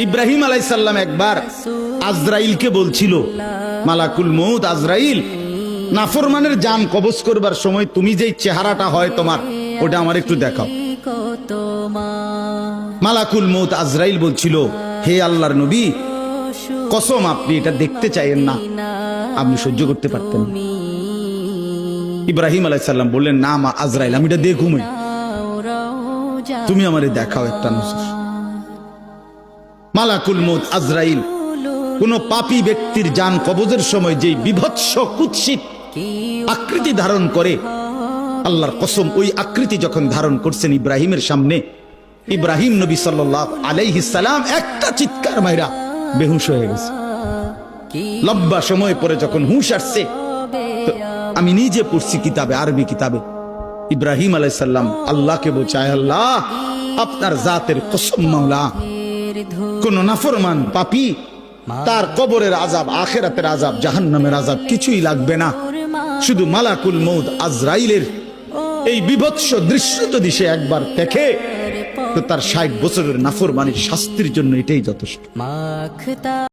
ইব্রাহিম আলাইহিস সালাম একবার আজরাইলকে বলছিল, মালাকুল মউত আজরাইল, নাফরমানের জান কবজ করবার সময় তুমি যেই চেহারাটা হয় তোমার, ওটা আমার একটু দেখাও। মালাকুল মউত আজরাইল বলছিল, হে আল্লাহর নবী, কসম আপনি এটা দেখতে চাইেন না, আপনি সহ্য করতে পারতেন। ইব্রাহিম আলাইহিস সালাম বললেন, না মা আজরাইল, আমি এটা দেখুমই, তুমি আমারে দেখাও একটা নজর। মালাকুল মউত আজরাইল কোন পাপী ব্যক্তির জান কবজের সময় যেই বিভৎস কুৎসিত আকৃতি ধারণ করে, আল্লাহর কসম ওই আকৃতি যখন ধারণ করছেন ইব্রাহিমের সামনে, ইব্রাহিম নবী সাল্লাল্লাহু আলাইহি সাল্লাম একটা চিৎকার মাইরা বেহুশ হয়ে গেছে। লম্বা সময় পরে যখন হুঁশ আসছে, আমি নিজে পড়ছি কিতাবে, আরবি কিতাবে, ইব্রাহিম আলাইহিস সালাম আল্লাহকে বলছে, আল্লাহ আপনার জাতের কসম মাওলা, কোন নাফরমান পাপী তার কবরের আযাব, আখিরাতের আযাব, জাহান্নামের আযাব কিছুই লাগবে না, শুধু মালাকুল মউত আজরাইলের এই বিভৎস দৃশ্য যদি সে একবার দেখে, তো তার 60 বছরের নাফরমানির শাস্তির জন্য এটাই যথেষ্ট।